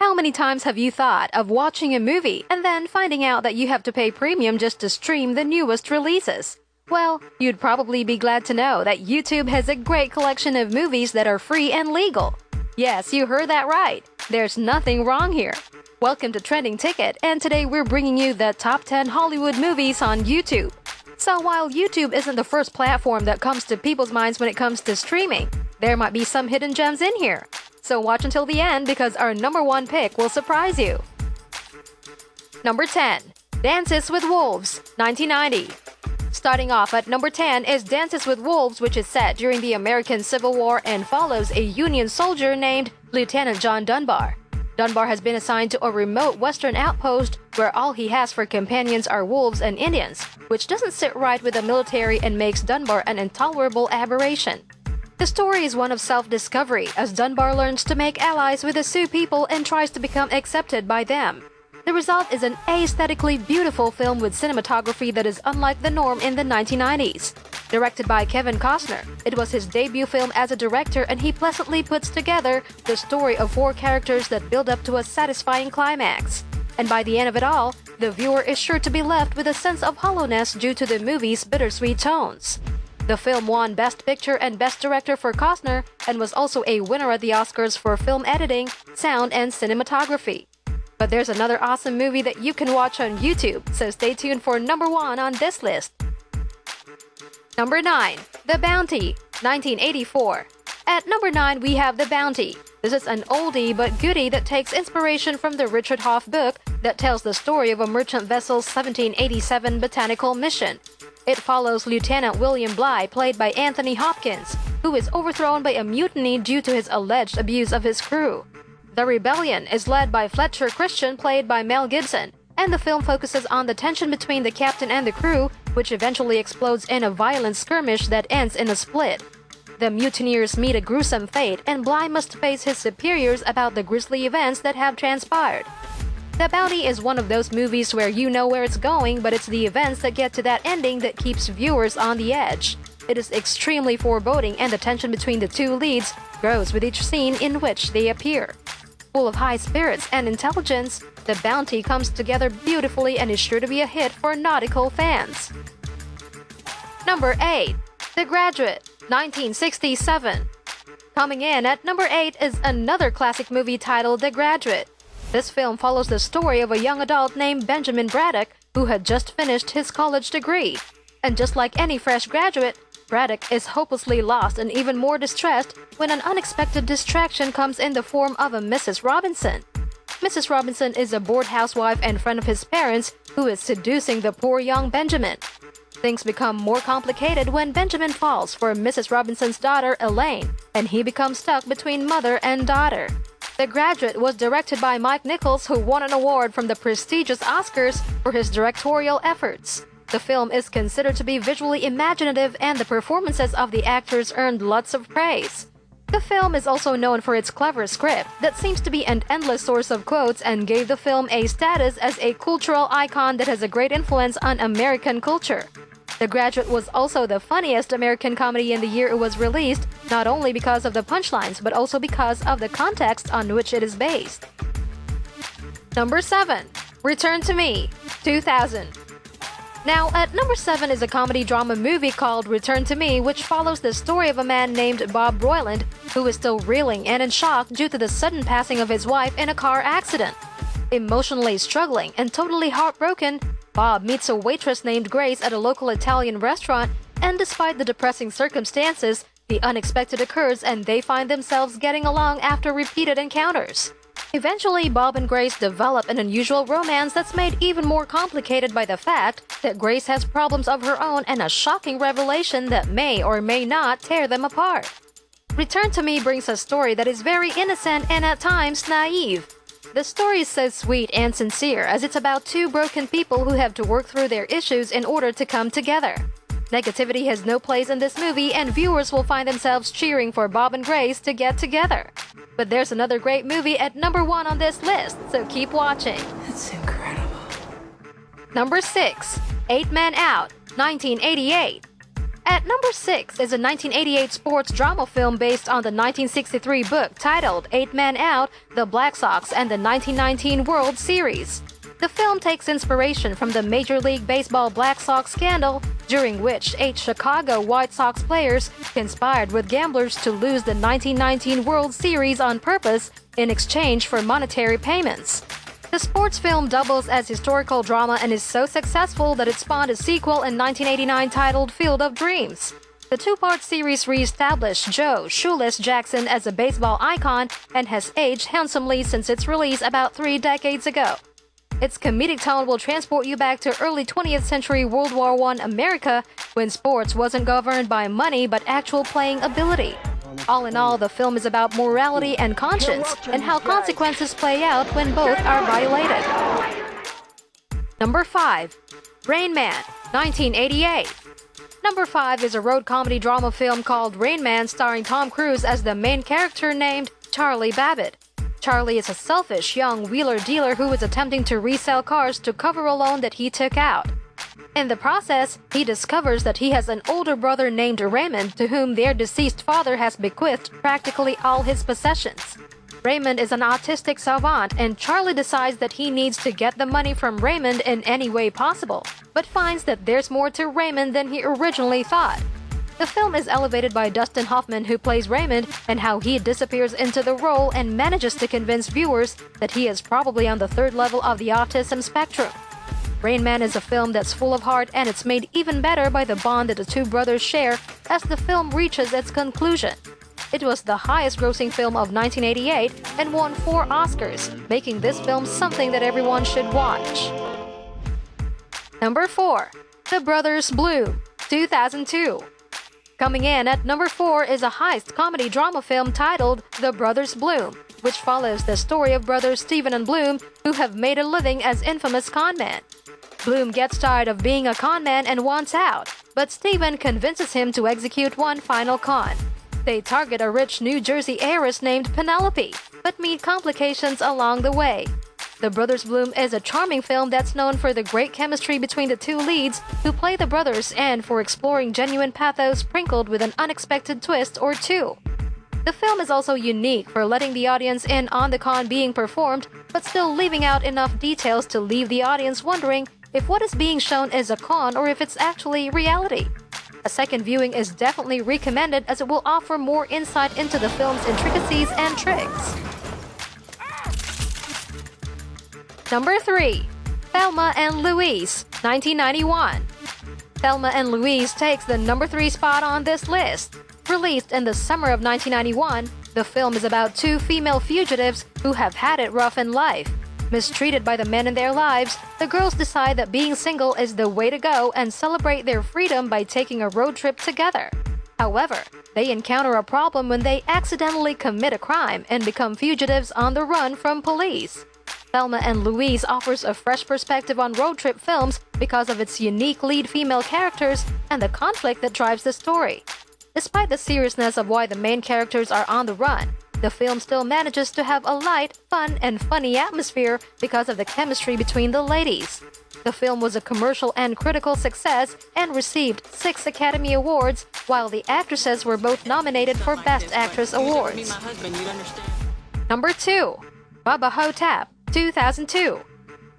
How many times have you thought of watching a movie and then finding out that you have to pay premium just to stream the newest releases? Well, you'd probably be glad to know that YouTube has a great collection of movies that are free and legal. Yes, you heard that right. There's nothing wrong here. Welcome to Trending Ticket, and today we're bringing you the top 10 Hollywood movies on YouTube. So while YouTube isn't the first platform that comes to people's minds when it comes to streaming, there might be some hidden gems in here. So watch until the end because our number one pick will surprise you. Number 10. Dances with Wolves, 1990. Starting off at number 10 is Dances with Wolves, which is set during the American Civil War and follows a Union soldier named Lieutenant John Dunbar. Dunbar has been assigned to a remote western outpost where all he has for companions are wolves and Indians, which doesn't sit right with the military and makes Dunbar an intolerable aberration. The story is one of self-discovery as Dunbar learns to make allies with the Sioux people and tries to become accepted by them. The result is an aesthetically beautiful film with cinematography that is unlike the norm in the 1990s. Directed by Kevin Costner, it was his debut film as a director, and he pleasantly puts together the story of four characters that build up to a satisfying climax. And by the end of it all, the viewer is sure to be left with a sense of hollowness due to the movie's bittersweet tones. The film won Best Picture and Best Director for Costner and was also a winner at the Oscars for film editing, sound, and cinematography. But there's another awesome movie that you can watch on YouTube, so stay tuned for number 1 on this list. Number 9. The Bounty, 1984. At number 9, we have The Bounty. This is an oldie but goodie that takes inspiration from the Richard Hoff book that tells the story of a merchant vessel's 1787 botanical mission. It follows Lieutenant William Bligh, played by Anthony Hopkins, who is overthrown by a mutiny due to his alleged abuse of his crew. The rebellion is led by Fletcher Christian, played by Mel Gibson, and the film focuses on the tension between the captain and the crew, which eventually explodes in a violent skirmish that ends in a split. The mutineers meet a gruesome fate, and Bligh must face his superiors about the grisly events that have transpired. The Bounty is one of those movies where you know where it's going, but it's the events that get to that ending that keeps viewers on the edge. It is extremely foreboding, and the tension between the two leads grows with each scene in which they appear. Full of high spirits and intelligence, The Bounty comes together beautifully and is sure to be a hit for nautical fans. Number 8. The Graduate, 1967. Coming in at number 8 is another classic movie titled The Graduate. This film follows the story of a young adult named Benjamin Braddock who had just finished his college degree. And just like any fresh graduate, Braddock is hopelessly lost and even more distressed when an unexpected distraction comes in the form of a Mrs. Robinson. Mrs. Robinson is a bored housewife and friend of his parents who is seducing the poor young Benjamin. Things become more complicated when Benjamin falls for Mrs. Robinson's daughter, Elaine, and he becomes stuck between mother and daughter. The Graduate was directed by Mike Nichols, who won an award from the prestigious Oscars for his directorial efforts. The film is considered to be visually imaginative, and the performances of the actors earned lots of praise. The film is also known for its clever script that seems to be an endless source of quotes and gave the film a status as a cultural icon that has a great influence on American culture. The Graduate was also the funniest American comedy in the year it was released, not only because of the punchlines but also because of the context on which it is based. Number 7. Return to Me, 2000. Now, at number 7 is a comedy-drama movie called Return to Me, which follows the story of a man named Bob Broiland, who is still reeling and in shock due to the sudden passing of his wife in a car accident. Emotionally struggling and totally heartbroken, Bob meets a waitress named Grace at a local Italian restaurant, and despite the depressing circumstances, the unexpected occurs and they find themselves getting along after repeated encounters. Eventually, Bob and Grace develop an unusual romance that's made even more complicated by the fact that Grace has problems of her own and a shocking revelation that may or may not tear them apart. Return to Me brings a story that is very innocent and at times naive. The story is so sweet and sincere as it's about two broken people who have to work through their issues in order to come together. Negativity has no place in this movie, and viewers will find themselves cheering for Bob and Grace to get together. But there's another great movie at number 1 on this list, so keep watching. That's incredible. Number 6. 8 Men Out, 1988. At number 6 is a 1988 sports drama film based on the 1963 book titled Eight Men Out, The Black Sox and the 1919 World Series. The film takes inspiration from the Major League Baseball Black Sox scandal, during which 8 Chicago White Sox players conspired with gamblers to lose the 1919 World Series on purpose in exchange for monetary payments. The sports film doubles as historical drama and is so successful that it spawned a sequel in 1989 titled Field of Dreams. The two-part series re-established Joe "Shoeless" Jackson as a baseball icon and has aged handsomely since its release about 3 decades ago. Its comedic tone will transport you back to early 20th century World War I America, when sports wasn't governed by money but actual playing ability. All in all, the film is about morality and conscience, and how consequences play out when both are violated. Number 5. Rain Man, 1988. Number 5 is a road comedy drama film called Rain Man starring Tom Cruise as the main character named Charlie Babbitt. Charlie is a selfish young wheeler dealer who is attempting to resell cars to cover a loan that he took out. In the process, he discovers that he has an older brother named Raymond to whom their deceased father has bequeathed practically all his possessions. Raymond is an autistic savant, and Charlie decides that he needs to get the money from Raymond in any way possible, but finds that there's more to Raymond than he originally thought. The film is elevated by Dustin Hoffman, who plays Raymond, and how he disappears into the role and manages to convince viewers that he is probably on the 3rd level of the autism spectrum. Rain Man is a film that's full of heart, and it's made even better by the bond that the two brothers share as the film reaches its conclusion. It was the highest-grossing film of 1988 and won 4 Oscars, making this film something that everyone should watch. Number 4. The Brothers Bloom, 2002. Coming in at number 4 is a heist comedy drama film titled The Brothers Bloom, which follows the story of brothers Steven and Bloom, who have made a living as infamous conmen. Bloom gets tired of being a conman and wants out, but Steven convinces him to execute one final con. They target a rich New Jersey heiress named Penelope, but meet complications along the way. The Brothers Bloom is a charming film that's known for the great chemistry between the two leads who play the brothers and for exploring genuine pathos sprinkled with an unexpected twist or two. The film is also unique for letting the audience in on the con being performed, but still leaving out enough details to leave the audience wondering if what is being shown is a con or if it's actually reality. A second viewing is definitely recommended as it will offer more insight into the film's intricacies and tricks. Number 3. Thelma and Louise, 1991. Thelma and Louise takes the number 3 spot on this list. Released in the summer of 1991, the film is about 2 female fugitives who have had it rough in life. Mistreated by the men in their lives, the girls decide that being single is the way to go and celebrate their freedom by taking a road trip together. However, they encounter a problem when they accidentally commit a crime and become fugitives on the run from police. Thelma and Louise offers a fresh perspective on road trip films because of its unique lead female characters and the conflict that drives the story. Despite the seriousness of why the main characters are on the run, the film still manages to have a light, fun, and funny atmosphere because of the chemistry between the ladies. The film was a commercial and critical success and received 6 Academy Awards, while the actresses were both nominated for Best Actress awards. Number 2. Bubba Ho-Tep, 2002.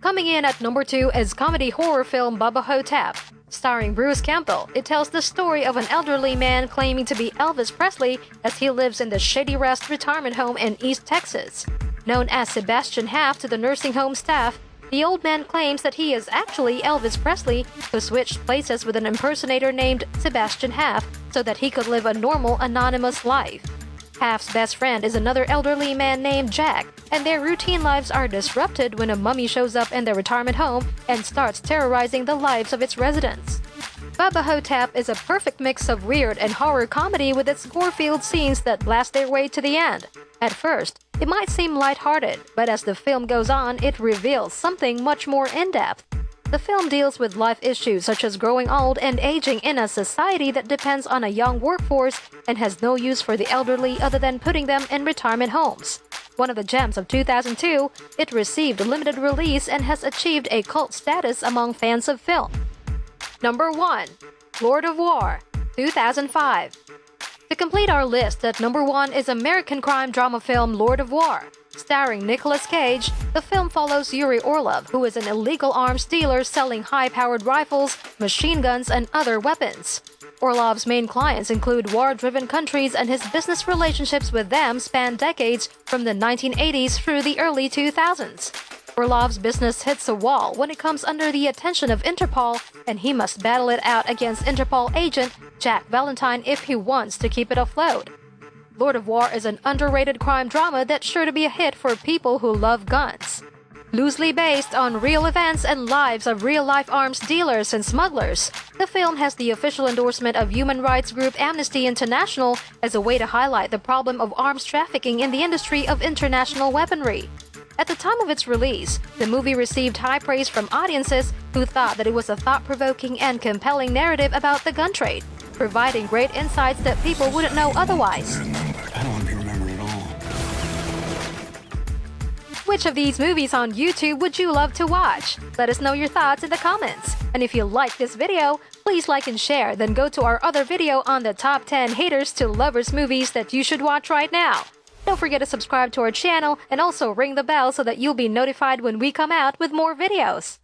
Coming in at number 2 is comedy horror film Bubba Ho-Tep. Starring Bruce Campbell, it tells the story of an elderly man claiming to be Elvis Presley as he lives in the Shady Rest retirement home in East Texas. Known as Sebastian Haft to the nursing home staff, the old man claims that he is actually Elvis Presley, who switched places with an impersonator named Sebastian Haft so that he could live a normal, anonymous life. Haft's best friend is another elderly man named Jack, and their routine lives are disrupted when a mummy shows up in their retirement home and starts terrorizing the lives of its residents. Bubba Ho-Tep is a perfect mix of weird and horror comedy with its gore-filled scenes that blast their way to the end. At first, it might seem lighthearted, but as the film goes on, it reveals something much more in-depth. The film deals with life issues such as growing old and aging in a society that depends on a young workforce and has no use for the elderly other than putting them in retirement homes. One of the gems of 2002, it received a limited release and has achieved a cult status among fans of film. Number 1. Lord of War, 2005. To complete our list, at number 1 is American crime drama film Lord of War. Starring Nicolas Cage, the film follows Yuri Orlov, who is an illegal arms dealer selling high-powered rifles, machine guns, and other weapons. Orlov's main clients include war-driven countries, and his business relationships with them span decades from the 1980s through the early 2000s. Orlov's business hits a wall when it comes under the attention of Interpol, and he must battle it out against Interpol agent Jack Valentine if he wants to keep it afloat. Lord of War is an underrated crime drama that's sure to be a hit for people who love guns. Loosely based on real events and lives of real-life arms dealers and smugglers, the film has the official endorsement of human rights group Amnesty International as a way to highlight the problem of arms trafficking in the industry of international weaponry. At the time of its release, the movie received high praise from audiences who thought that it was a thought-provoking and compelling narrative about the gun trade, providing great insights that people wouldn't know otherwise. I don't want to be remembered at all. Which of these movies on YouTube would you love to watch? Let us know your thoughts in the comments. And if you like this video, please like and share, then go to our other video on the top 10 haters to lovers movies that you should watch right now. Don't forget to subscribe to our channel and also ring the bell so that you'll be notified when we come out with more videos.